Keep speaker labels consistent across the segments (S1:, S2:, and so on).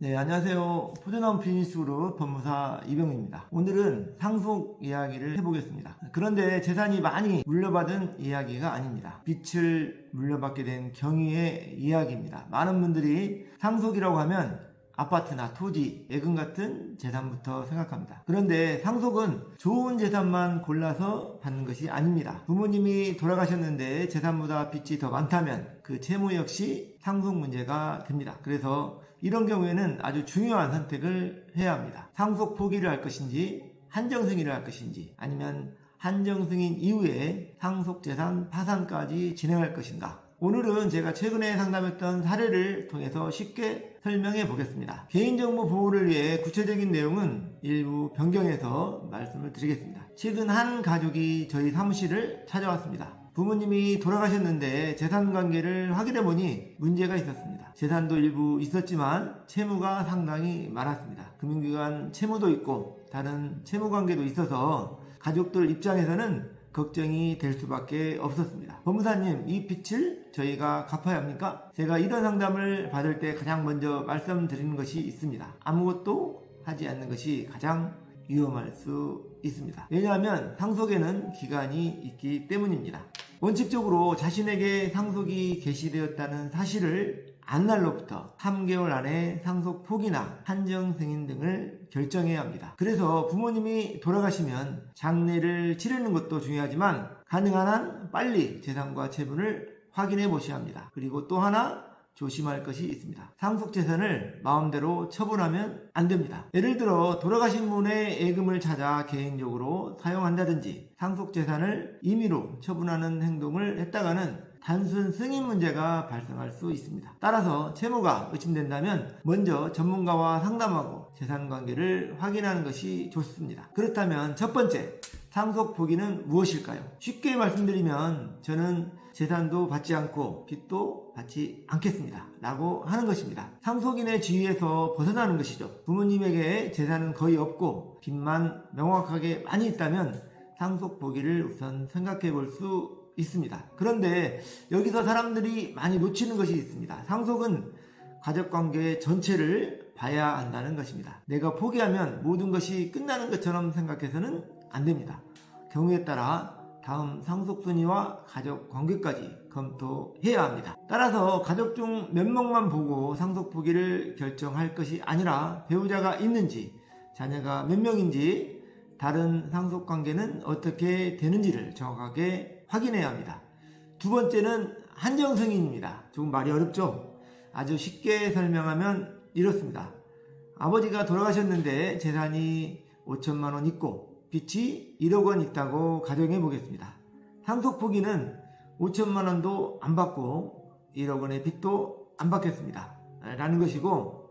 S1: 네, 안녕하세요. 푸드나운 비즈니스그룹 법무사 이병입니다. 오늘은 상속 이야기를 해보겠습니다. 그런데 재산이 많이 물려받은 이야기가 아닙니다. 빚을 물려받게 된 경위의 이야기입니다. 많은 분들이 상속이라고 하면 아파트나 토지, 예금 같은 재산부터 생각합니다. 그런데 상속은 좋은 재산만 골라서 받는 것이 아닙니다. 부모님이 돌아가셨는데 재산보다 빚이 더 많다면 그 채무 역시 상속 문제가 됩니다. 그래서 이런 경우에는 아주 중요한 선택을 해야 합니다. 상속 포기를 할 것인지 한정승인을 할 것인지 아니면 한정승인 이후에 상속재산 파산까지 진행할 것인가. 오늘은 제가 최근에 상담했던 사례를 통해서 쉽게 설명해 보겠습니다. 개인정보 보호를 위해 구체적인 내용은 일부 변경해서 말씀을 드리겠습니다. 최근 한 가족이 저희 사무실을 찾아왔습니다. 부모님이 돌아가셨는데 재산 관계를 확인해 보니 문제가 있었습니다. 재산도 일부 있었지만 채무가 상당히 많았습니다. 금융기관 채무도 있고 다른 채무 관계도 있어서 가족들 입장에서는 걱정이 될 수밖에 없었습니다. 법무사님, 이 빚을 저희가 갚아야 합니까? 제가 이런 상담을 받을 때 가장 먼저 말씀드리는 것이 있습니다. 아무것도 하지 않는 것이 가장 위험할 수 있습니다. 왜냐하면 상속에는 기간이 있기 때문입니다. 원칙적으로 자신에게 상속이 개시되었다는 사실을 안 날로부터 3개월 안에 상속 포기나 한정 승인 등을 결정해야 합니다. 그래서 부모님이 돌아가시면 장례를 치르는 것도 중요하지만 가능한 한 빨리 재산과 체분을 확인해 보셔야 합니다. 그리고 또 하나 조심할 것이 있습니다. 상속재산을 마음대로 처분하면 안 됩니다. 예를 들어 돌아가신 분의 예금을 찾아 개인적으로 사용한다든지 상속재산을 임의로 처분하는 행동을 했다가는 단순 승인 문제가 발생할 수 있습니다. 따라서 채무가 의심된다면 먼저 전문가와 상담하고 재산관계를 확인하는 것이 좋습니다. 그렇다면 첫 번째, 상속 포기는 무엇일까요? 쉽게 말씀드리면 저는 재산도 받지 않고 빚도 받지 않겠습니다 라고 하는 것입니다. 상속인의 지위에서 벗어나는 것이죠. 부모님에게 재산은 거의 없고 빚만 명확하게 많이 있다면 상속 포기를 우선 생각해 볼 수 있습니다. 그런데 여기서 사람들이 많이 놓치는 것이 있습니다. 상속은 가족관계 전체를 봐야 한다는 것입니다. 내가 포기하면 모든 것이 끝나는 것처럼 생각해서는 안 됩니다. 경우에 따라 다음 상속순위와 가족관계까지 검토해야 합니다. 따라서 가족 중 몇 명만 보고 상속 포기를 결정할 것이 아니라 배우자가 있는지, 자녀가 몇 명인지, 다른 상속관계는 어떻게 되는지를 정확하게 확인해야 합니다. 두 번째는 한정승인입니다. 조금 말이 어렵죠? 아주 쉽게 설명하면 이렇습니다. 아버지가 돌아가셨는데 재산이 5천만 원 있고 빚이 1억 원 있다고 가정해 보겠습니다. 상속 포기는 5천만 원도 안 받고 1억 원의 빚도 안 받겠습니다 라는 것이고,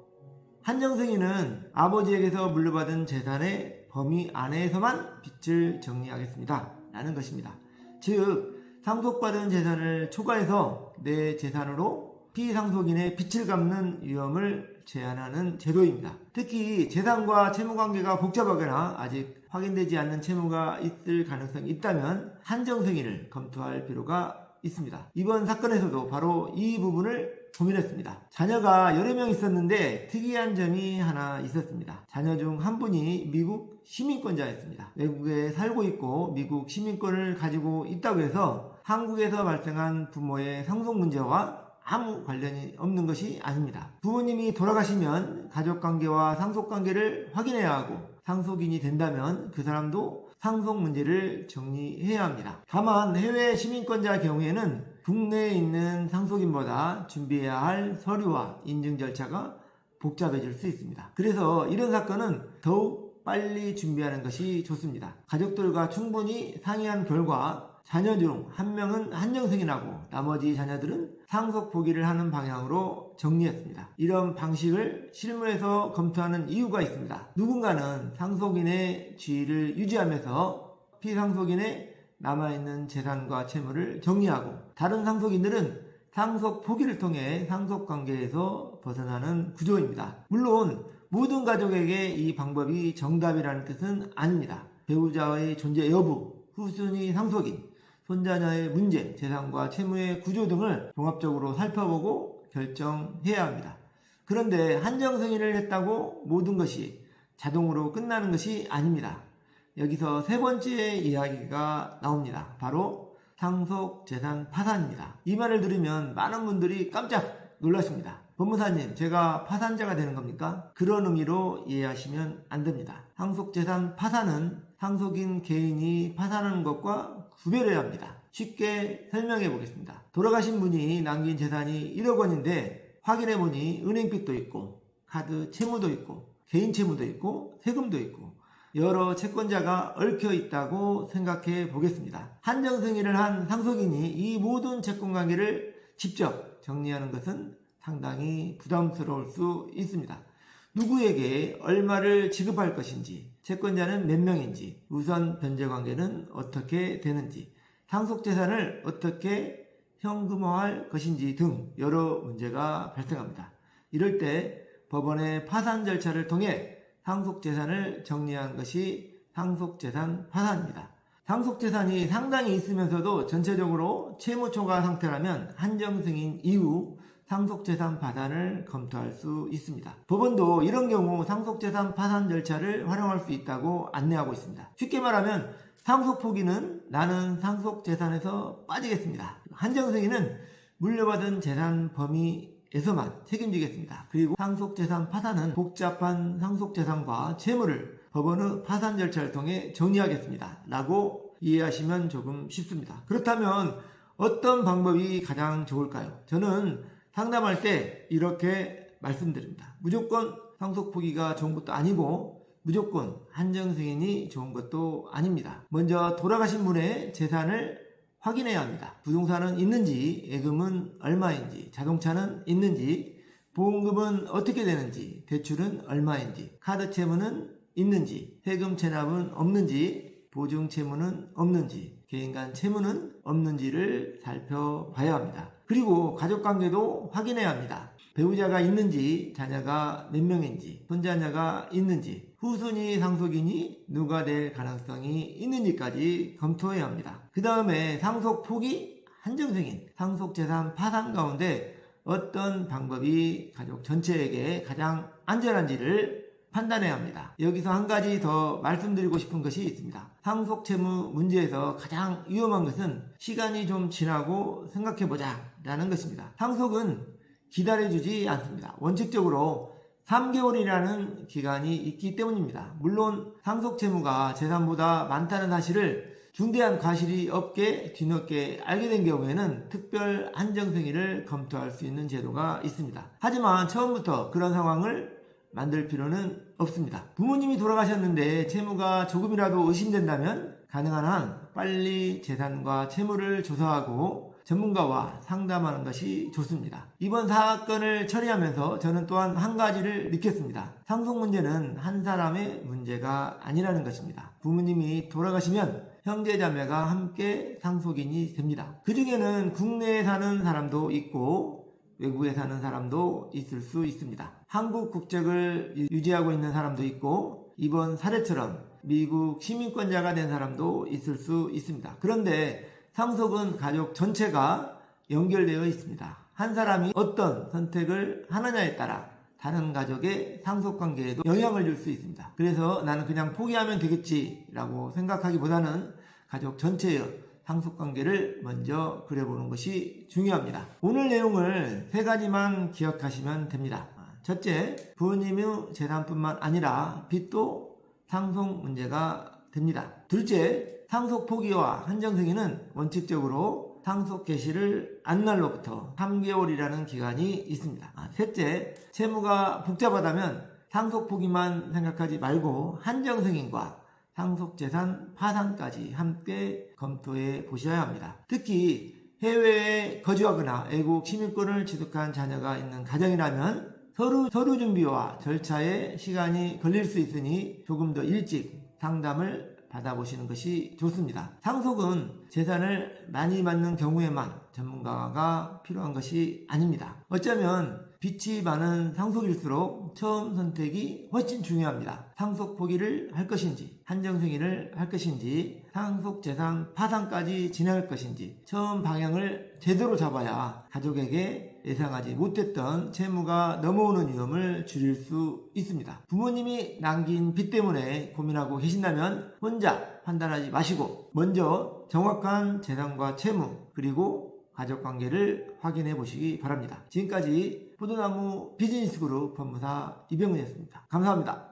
S1: 한정승인은 아버지에게서 물려받은 재산의 범위 안에서만 빚을 정리하겠습니다 라는 것입니다. 즉 상속받은 재산을 초과해서 내 재산으로 피상속인의 빚을 갚는 위험을 제한하는 제도입니다. 특히 재산과 채무관계가 복잡하거나 아직 확인되지 않는 채무가 있을 가능성이 있다면 한정승인을 검토할 필요가 있습니다. 이번 사건에서도 바로 이 부분을 고민했습니다. 자녀가 여러 명 있었는데 특이한 점이 하나 있었습니다. 자녀 중 한 분이 미국 시민권자였습니다. 외국에 살고 있고 미국 시민권을 가지고 있다고 해서 한국에서 발생한 부모의 상속 문제와 아무 관련이 없는 것이 아닙니다. 부모님이 돌아가시면 가족관계와 상속관계를 확인해야 하고 상속인이 된다면 그 사람도 상속 문제를 정리해야 합니다. 다만 해외 시민권자 경우에는 국내에 있는 상속인보다 준비해야 할 서류와 인증 절차가 복잡해질 수 있습니다. 그래서 이런 사건은 더욱 빨리 준비하는 것이 좋습니다. 가족들과 충분히 상의한 결과 자녀 중 한 명은 한정승인하고 나머지 자녀들은 상속 포기를 하는 방향으로 정리했습니다. 이런 방식을 실무에서 검토하는 이유가 있습니다. 누군가는 상속인의 지위를 유지하면서 피상속인의 남아있는 재산과 채무를 정리하고, 다른 상속인들은 상속 포기를 통해 상속관계에서 벗어나는 구조입니다. 물론 모든 가족에게 이 방법이 정답이라는 뜻은 아닙니다. 배우자의 존재 여부, 후순위 상속인, 손자녀의 문제, 재산과 채무의 구조 등을 종합적으로 살펴보고 결정해야 합니다. 그런데 한정승인을 했다고 모든 것이 자동으로 끝나는 것이 아닙니다. 여기서 세 번째 이야기가 나옵니다. 바로 상속재산 파산입니다. 이 말을 들으면 많은 분들이 깜짝 놀라십니다. 법무사님, 제가 파산자가 되는 겁니까? 그런 의미로 이해하시면 안 됩니다. 상속재산 파산은 상속인 개인이 파산하는 것과 구별해야 합니다. 쉽게 설명해 보겠습니다. 돌아가신 분이 남긴 재산이 1억 원인데 확인해 보니 은행빚도 있고 카드 채무도 있고 개인 채무도 있고 세금도 있고 여러 채권자가 얽혀 있다고 생각해 보겠습니다. 한정승인을 한 상속인이 이 모든 채권관계를 직접 정리하는 것은 상당히 부담스러울 수 있습니다. 누구에게 얼마를 지급할 것인지, 채권자는 몇 명인지, 우선 변제관계는 어떻게 되는지, 상속재산을 어떻게 현금화할 것인지 등 여러 문제가 발생합니다. 이럴 때 법원의 파산 절차를 통해 상속재산을 정리한 것이 상속재산 파산입니다. 상속재산이 상당히 있으면서도 전체적으로 채무초과 상태라면 한정승인 이후 상속재산 파산을 검토할 수 있습니다. 법원도 이런 경우 상속재산 파산 절차를 활용할 수 있다고 안내하고 있습니다. 쉽게 말하면 상속 포기는 나는 상속재산에서 빠지겠습니다. 한정승인은 물려받은 재산 범위에서만 책임지겠습니다. 그리고 상속재산 파산은 복잡한 상속재산과 채무를 법원의 파산 절차를 통해 정리하겠습니다. 라고 이해하시면 조금 쉽습니다. 그렇다면 어떤 방법이 가장 좋을까요? 저는 상담할 때 이렇게 말씀드립니다. 무조건 상속 포기가 좋은 것도 아니고 무조건 한정승인이 좋은 것도 아닙니다. 먼저 돌아가신 분의 재산을 확인해야 합니다. 부동산은 있는지, 예금은 얼마인지, 자동차는 있는지, 보험금은 어떻게 되는지, 대출은 얼마인지, 카드 채무는 있는지, 세금 체납은 없는지, 보증 채무는 없는지, 개인 간 채무는 없는지를 살펴봐야 합니다. 그리고 가족관계도 확인해야 합니다. 배우자가 있는지, 자녀가 몇 명인지, 손자녀가 있는지, 후순위 상속인이 누가 될 가능성이 있는지까지 검토해야 합니다. 그 다음에 상속 포기, 한정승인, 상속재산 파산 가운데 어떤 방법이 가족 전체에게 가장 안전한지를 판단해야 합니다. 여기서 한 가지 더 말씀드리고 싶은 것이 있습니다. 상속채무 문제에서 가장 위험한 것은 시간이 좀 지나고 생각해보자 라는 것입니다. 상속은 기다려주지 않습니다. 원칙적으로 3개월이라는 기간이 있기 때문입니다. 물론 상속채무가 재산보다 많다는 사실을 중대한 과실이 없게 뒤늦게 알게 된 경우에는 특별 한정승인을 검토할 수 있는 제도가 있습니다. 하지만 처음부터 그런 상황을 만들 필요는 없습니다. 부모님이 돌아가셨는데 채무가 조금이라도 의심된다면 가능한 한 빨리 재산과 채무를 조사하고 전문가와 상담하는 것이 좋습니다. 이번 사건을 처리하면서 저는 또한 한 가지를 느꼈습니다. 상속 문제는 한 사람의 문제가 아니라는 것입니다. 부모님이 돌아가시면 형제자매가 함께 상속인이 됩니다. 그 중에는 국내에 사는 사람도 있고 외국에 사는 사람도 있을 수 있습니다. 한국 국적을 유지하고 있는 사람도 있고 이번 사례처럼 미국 시민권자가 된 사람도 있을 수 있습니다. 그런데 상속은 가족 전체가 연결되어 있습니다. 한 사람이 어떤 선택을 하느냐에 따라 다른 가족의 상속관계에도 영향을 줄 수 있습니다. 그래서 나는 그냥 포기하면 되겠지라고 생각하기보다는 가족 전체의 상속관계를 먼저 그려보는 것이 중요합니다. 오늘 내용을 세 가지만 기억하시면 됩니다. 첫째, 부모님의 재산뿐만 아니라 빚도 상속 문제가 됩니다. 둘째, 상속 포기와 한정승인은 원칙적으로 상속 개시를 한 날로부터 3개월이라는 기간이 있습니다. 셋째, 채무가 복잡하다면 상속 포기만 생각하지 말고 한정승인과 상속재산 파산까지 함께 검토해 보셔야 합니다. 특히 해외에 거주하거나 외국 시민권을 취득한 자녀가 있는 가정이라면 서류 준비와 절차에 시간이 걸릴 수 있으니 조금 더 일찍 상담을 받아보시는 것이 좋습니다. 상속은 재산을 많이 받는 경우에만 전문가가 필요한 것이 아닙니다. 어쩌면 빚이 많은 상속일수록 처음 선택이 훨씬 중요합니다. 상속 포기를 할 것인지, 한정승인을 할 것인지, 상속재산 파산까지 진행할 것인지 처음 방향을 제대로 잡아야 가족에게 예상하지 못했던 채무가 넘어오는 위험을 줄일 수 있습니다. 부모님이 남긴 빚 때문에 고민하고 계신다면 혼자 판단하지 마시고 먼저 정확한 재산과 채무 그리고 가족관계를 확인해 보시기 바랍니다. 지금까지 포도나무 비즈니스그룹 법무사 이병훈이었습니다. 감사합니다.